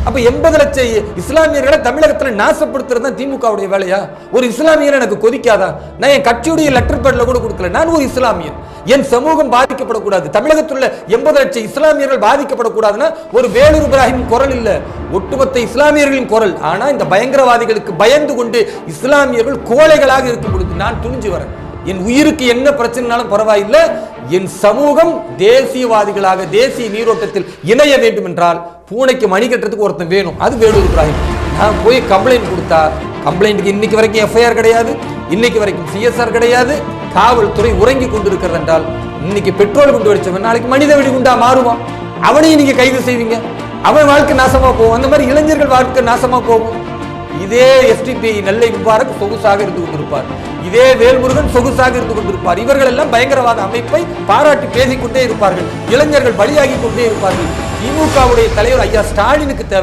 அப்ப 80 லட்சம் இஸ்லாமியர்களை தமிழகத்துல நாசப்படுத்துறது தான் திமுகவுடைய வேலையா? ஒரு இஸ்லாமியர் எனக்கு கொதிக்காதா? நான் என் கட்சியுடைய லெட்டர் பேட்ல கூட கொடுக்கல. நான் ஒரு இஸ்லாமியன், என் சமூகம் பாதிக்கப்படக்கூடாது, தமிழகத்துல 80 லட்சம் இஸ்லாமியர்கள் பாதிக்கப்படக்கூடாதுன்னா ஒரு வேலூர் இப்ராஹிம் குரல் இல்ல, ஒட்டுமொத்த இஸ்லாமியர்களின் குரல். ஆனா இந்த பயங்கரவாதிகளுக்கு பயந்து கொண்டு இஸ்லாமியர்கள் கோழைகளாக இருக்கும் பொழுது நான் துணிஞ்சு வரேன். என் உயிருக்கு என்ன பிரச்சனைனாலும் பரவாயில்லை, என் சமூகம் தேசியவாதிகளாக தேசிய நீரோட்டத்தில் இணைய வேண்டும் என்றால் பூனைக்கு மணி கட்டுறதுக்கு ஒருத்தன் வேணும், அது வேலூர் இப்ராஹிம். நான் போய் கம்ப்ளைண்ட் கொடுத்தா கம்ப்ளைண்ட்டுக்கு இன்னைக்கு வரைக்கும் எஃப்ஐஆர் கிடையாது, இன்னைக்கு வரைக்கும் சிஎஸ்ஆர் கிடையாது. காவல்துறை உறங்கி கொண்டிருக்கிறது என்றால் இன்னைக்கு பெட்ரோல் குண்டு வெடிச்சவன் நாளைக்கு மனித வெடிகுண்டா மாறுவான். அவனையும் நீங்க கைது செய்வீங்க, அவன் வாழ்க்கை நாசமா போகும். அந்த மாதிரி இளைஞர்கள் வாழ்க்கை நாசமா போகும். இதே எஸ்டிபி நெல்லை முபாரக் சொகுசாக இருந்து கொண்டிருப்பார், இதே வேல்முருகன் சொகுசாக இருந்து கொண்டிருப்பார். இவர்கள் எல்லாம் பயங்கரவாத அமைப்பை பாராட்டி பேசிக்கொண்டே இருப்பார்கள், இளைஞர்கள் பலியாகி கொண்டே இருப்பார்கள். திமுகவுடைய தலைவர் ஐயா ஸ்டாலினுக்கு தேவை